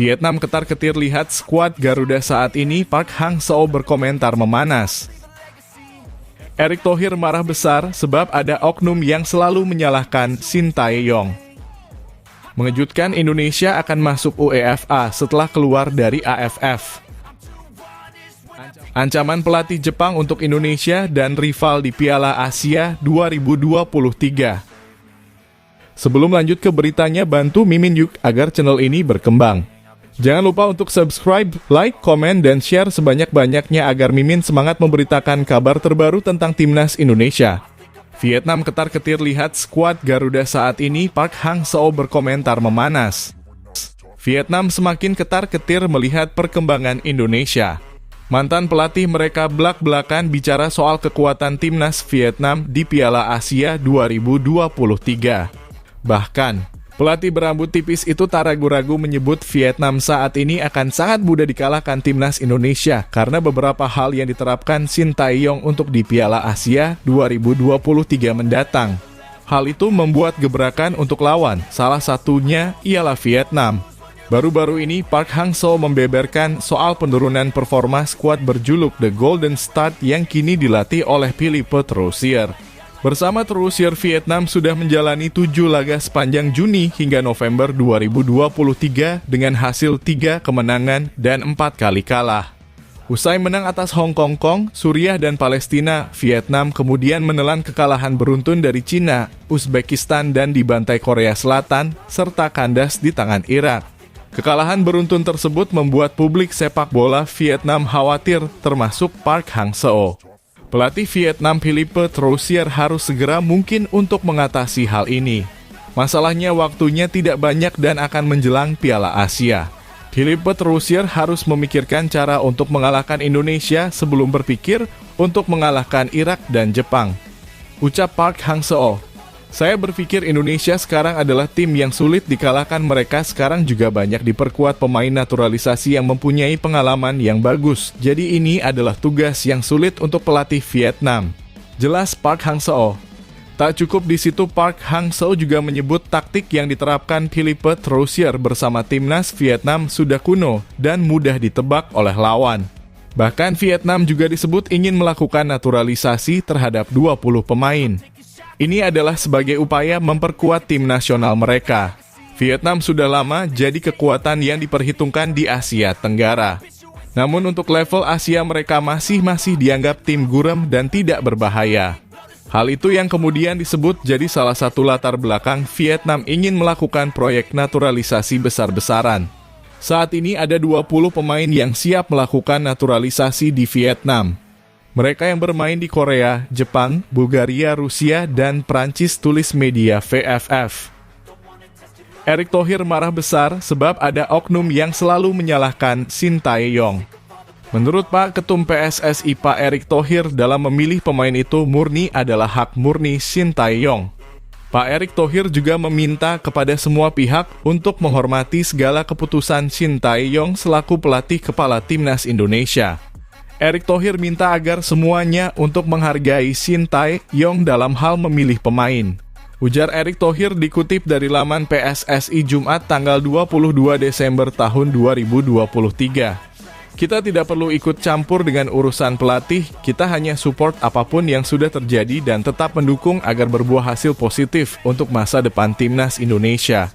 Vietnam ketar-ketir lihat skuad Garuda saat ini, Park Hang-seo berkomentar memanas. Erick Thohir marah besar sebab ada oknum yang selalu menyalahkan Shin Tae-yong. Mengejutkan, Indonesia akan masuk UEFA setelah keluar dari AFF. Ancaman pelatih Jepang untuk Indonesia dan rival di Piala Asia 2023. Sebelum lanjut ke beritanya, bantu Mimin Yuk agar channel ini berkembang. Jangan lupa untuk subscribe, like, komen, dan share sebanyak-banyaknya agar Mimin semangat memberitakan kabar terbaru tentang Timnas Indonesia. Vietnam ketar-ketir lihat skuad Garuda saat ini, Park Hang-seo berkomentar memanas. Vietnam semakin ketar-ketir melihat perkembangan Indonesia. Mantan pelatih mereka belak-belakan bicara soal kekuatan Timnas Vietnam di Piala Asia 2023. Bahkan, pelatih berambut tipis itu tak ragu-ragu menyebut Vietnam saat ini akan sangat mudah dikalahkan Timnas Indonesia karena beberapa hal yang diterapkan Shin Tae-yong untuk di Piala Asia 2023 mendatang. Hal itu membuat gebrakan untuk lawan, salah satunya ialah Vietnam. Baru-baru ini Park Hang-seo membeberkan soal penurunan performa skuad berjuluk The Golden Start yang kini dilatih oleh Philippe Troussier. Bersama Troussier, Vietnam sudah menjalani 7 laga sepanjang Juni hingga November 2023 dengan hasil 3 kemenangan dan 4 kali kalah. Usai menang atas Hong Kong, Suriah, dan Palestina, Vietnam kemudian menelan kekalahan beruntun dari Cina, Uzbekistan, dan dibantai Korea Selatan, serta kandas di tangan Irak. Kekalahan beruntun tersebut membuat publik sepak bola Vietnam khawatir, termasuk Park Hang-seo. Pelatih Vietnam Philippe Troussier harus segera mungkin untuk mengatasi hal ini. Masalahnya waktunya tidak banyak dan akan menjelang Piala Asia. Philippe Troussier harus memikirkan cara untuk mengalahkan Indonesia sebelum berpikir untuk mengalahkan Irak dan Jepang. Ucap Park Hang-seo. Saya berpikir Indonesia sekarang adalah tim yang sulit dikalahkan, mereka sekarang juga banyak diperkuat pemain naturalisasi yang mempunyai pengalaman yang bagus. Jadi ini adalah tugas yang sulit untuk pelatih Vietnam. Jelas Park Hang-seo. Tak cukup di situ, Park Hang-seo juga menyebut taktik yang diterapkan Philippe Troussier bersama timnas Vietnam sudah kuno dan mudah ditebak oleh lawan. Bahkan Vietnam juga disebut ingin melakukan naturalisasi terhadap 20 pemain. Ini adalah sebagai upaya memperkuat tim nasional mereka. Vietnam sudah lama jadi kekuatan yang diperhitungkan di Asia Tenggara. Namun untuk level Asia mereka masih dianggap tim gurem dan tidak berbahaya. Hal itu yang kemudian disebut jadi salah satu latar belakang Vietnam ingin melakukan proyek naturalisasi besar-besaran. Saat ini ada 20 pemain yang siap melakukan naturalisasi di Vietnam. Mereka yang bermain di Korea, Jepang, Bulgaria, Rusia, dan Prancis, tulis media VFF. Erick Thohir marah besar sebab ada oknum yang selalu menyalahkan Shin Tae-yong. Menurut Pak Ketum PSSI Pak Erick Thohir, dalam memilih pemain itu murni adalah hak murni Shin Tae-yong. Pak Erick Thohir juga meminta kepada semua pihak untuk menghormati segala keputusan Shin Tae-yong selaku pelatih kepala Timnas Indonesia. Erick Thohir minta agar semuanya untuk menghargai Shin Tae-yong dalam hal memilih pemain. Ujar Erick Thohir dikutip dari laman PSSI Jumat tanggal 22 Desember tahun 2023. Kita tidak perlu ikut campur dengan urusan pelatih, kita hanya support apapun yang sudah terjadi dan tetap mendukung agar berbuah hasil positif untuk masa depan Timnas Indonesia.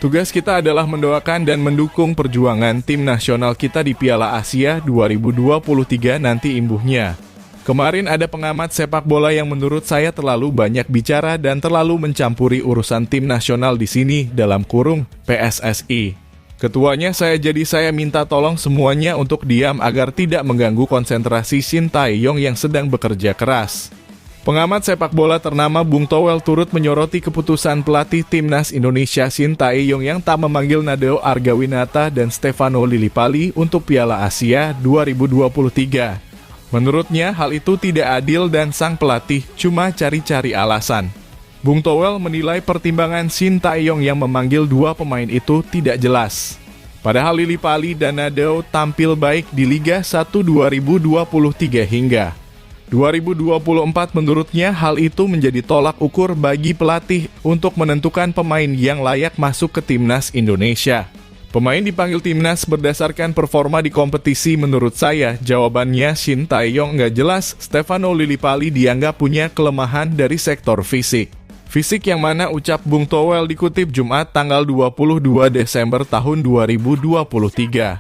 Tugas kita adalah mendoakan dan mendukung perjuangan tim nasional kita di Piala Asia 2023 nanti imbuhnya. Kemarin ada pengamat sepak bola yang menurut saya terlalu banyak bicara dan terlalu mencampuri urusan tim nasional di sini, dalam kurung PSSI. Ketuanya saya minta tolong semuanya untuk diam agar tidak mengganggu konsentrasi Shin Tae-yong yang sedang bekerja keras. Pengamat sepak bola ternama Bung Towel turut menyoroti keputusan pelatih Timnas Indonesia Shin Tae-yong yang tak memanggil Nadeo Argawinata dan Stefano Lillipali untuk Piala Asia 2023. Menurutnya hal itu tidak adil dan sang pelatih cuma cari-cari alasan. Bung Towel menilai pertimbangan Shin Tae-yong yang memanggil 2 pemain itu tidak jelas. Padahal Lillipali dan Nadeo tampil baik di Liga 1 2023 hingga 2024. Menurutnya hal itu menjadi tolak ukur bagi pelatih untuk menentukan pemain yang layak masuk ke Timnas Indonesia. Pemain dipanggil timnas berdasarkan performa di kompetisi menurut saya. Jawabannya Shin Tae-yong nggak jelas. Stefano Lillipali dianggap punya kelemahan dari sektor fisik. Fisik yang mana, ucap Bung Towel dikutip Jumat tanggal 22 Desember tahun 2023.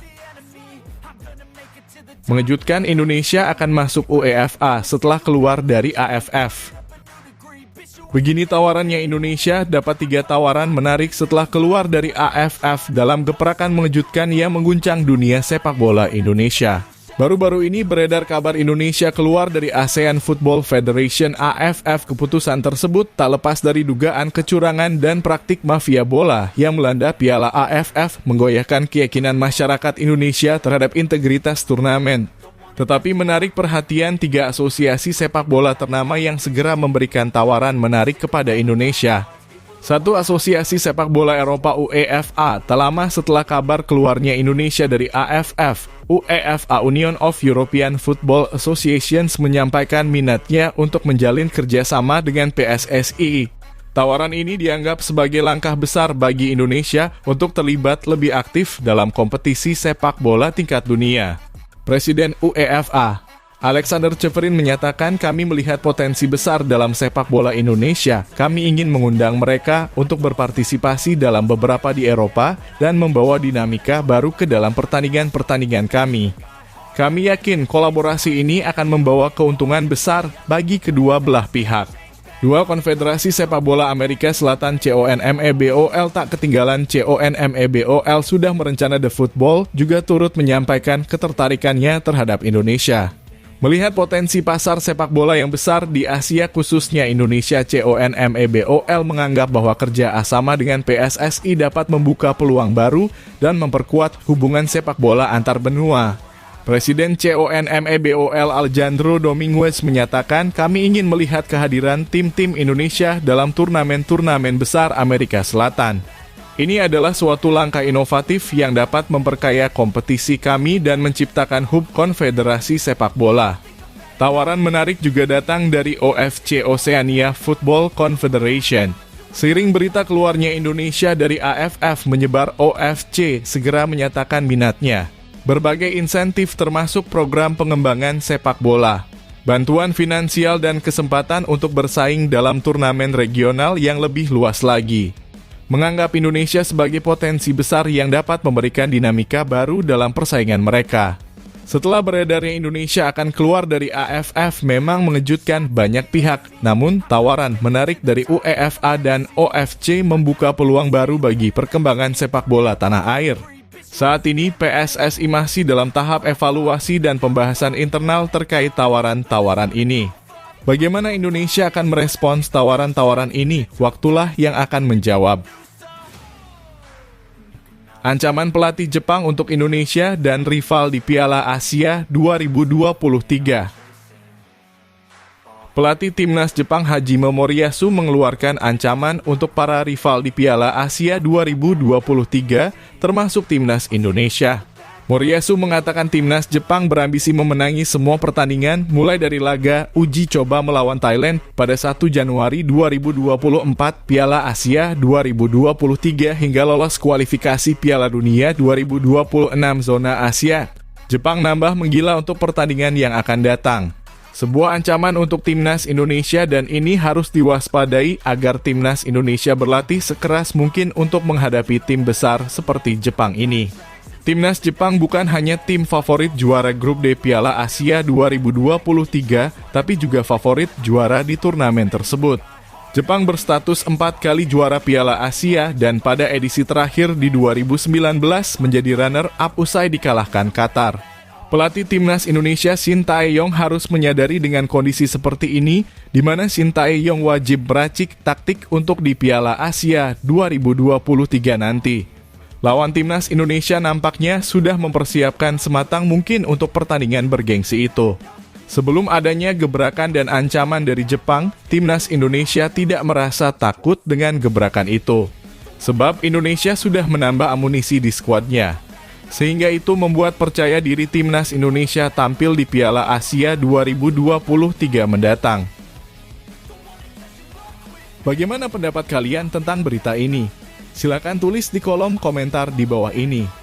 Mengejutkan, Indonesia akan masuk UEFA setelah keluar dari AFF. Begini tawarannya, Indonesia dapat 3 tawaran menarik setelah keluar dari AFF dalam gebrakan mengejutkan yang mengguncang dunia sepak bola Indonesia. Baru-baru ini beredar kabar Indonesia keluar dari ASEAN Football Federation AFF. Keputusan tersebut tak lepas dari dugaan kecurangan dan praktik mafia bola yang melanda Piala AFF, menggoyahkan keyakinan masyarakat Indonesia terhadap integritas turnamen. Tetapi menarik perhatian 3 asosiasi sepak bola ternama yang segera memberikan tawaran menarik kepada Indonesia. 1. Asosiasi Sepak Bola Eropa UEFA. Tak lama setelah kabar keluarnya Indonesia dari AFF, UEFA Union of European Football Associations menyampaikan minatnya untuk menjalin kerjasama dengan PSSI. Tawaran ini dianggap sebagai langkah besar bagi Indonesia untuk terlibat lebih aktif dalam kompetisi sepak bola tingkat dunia. Presiden UEFA, Alexander Ceferin menyatakan, kami melihat potensi besar dalam sepak bola Indonesia. Kami ingin mengundang mereka untuk berpartisipasi dalam beberapa di Eropa dan membawa dinamika baru ke dalam pertandingan-pertandingan kami. Kami yakin kolaborasi ini akan membawa keuntungan besar bagi kedua belah pihak. 2. Konfederasi Sepak Bola Amerika Selatan CONMEBOL tak ketinggalan. CONMEBOL sudah merencana The Football juga turut menyampaikan ketertarikannya terhadap Indonesia. Melihat potensi pasar sepak bola yang besar di Asia khususnya Indonesia, CONMEBOL menganggap bahwa kerja sama dengan PSSI dapat membuka peluang baru dan memperkuat hubungan sepak bola antar benua. Presiden CONMEBOL Alejandro Dominguez menyatakan, kami ingin melihat kehadiran tim-tim Indonesia dalam turnamen-turnamen besar Amerika Selatan. Ini adalah suatu langkah inovatif yang dapat memperkaya kompetisi kami dan menciptakan hub konfederasi sepak bola. Tawaran menarik juga datang dari OFC Oceania Football Confederation. Seiring berita keluarnya Indonesia dari AFF menyebar, OFC segera menyatakan minatnya. Berbagai insentif termasuk program pengembangan sepak bola, bantuan finansial dan kesempatan untuk bersaing dalam turnamen regional yang lebih luas lagi. Menganggap Indonesia sebagai potensi besar yang dapat memberikan dinamika baru dalam persaingan mereka. Setelah beredarnya Indonesia akan keluar dari AFF memang mengejutkan banyak pihak, namun tawaran menarik dari UEFA dan OFC membuka peluang baru bagi perkembangan sepak bola tanah air. Saat ini PSSI masih dalam tahap evaluasi dan pembahasan internal terkait tawaran-tawaran ini. Bagaimana Indonesia akan merespons tawaran-tawaran ini? Waktulah yang akan menjawab. Ancaman pelatih Jepang untuk Indonesia dan rival di Piala Asia 2023. Pelatih timnas Jepang Hajime Moriyasu mengeluarkan ancaman untuk para rival di Piala Asia 2023, termasuk timnas Indonesia. Moriyasu mengatakan timnas Jepang berambisi memenangi semua pertandingan mulai dari laga uji coba melawan Thailand pada 1 Januari 2024, Piala Asia 2023 hingga lolos kualifikasi Piala Dunia 2026 zona Asia. Jepang nambah menggila untuk pertandingan yang akan datang. Sebuah ancaman untuk timnas Indonesia dan ini harus diwaspadai agar timnas Indonesia berlatih sekeras mungkin untuk menghadapi tim besar seperti Jepang ini. Timnas Jepang bukan hanya tim favorit juara grup D Piala Asia 2023, tapi juga favorit juara di turnamen tersebut. Jepang berstatus 4 kali juara Piala Asia dan pada edisi terakhir di 2019 menjadi runner-up usai dikalahkan Qatar. Pelatih timnas Indonesia Shin Tae-yong harus menyadari dengan kondisi seperti ini, di mana Shin Tae-yong wajib meracik taktik untuk di Piala Asia 2023 nanti. Lawan timnas Indonesia nampaknya sudah mempersiapkan sematang mungkin untuk pertandingan bergengsi itu. Sebelum adanya gebrakan dan ancaman dari Jepang, timnas Indonesia tidak merasa takut dengan gebrakan itu. Sebab Indonesia sudah menambah amunisi di skuadnya. Sehingga itu membuat percaya diri timnas Indonesia tampil di Piala Asia 2023 mendatang. Bagaimana pendapat kalian tentang berita ini? Silakan tulis di kolom komentar di bawah ini.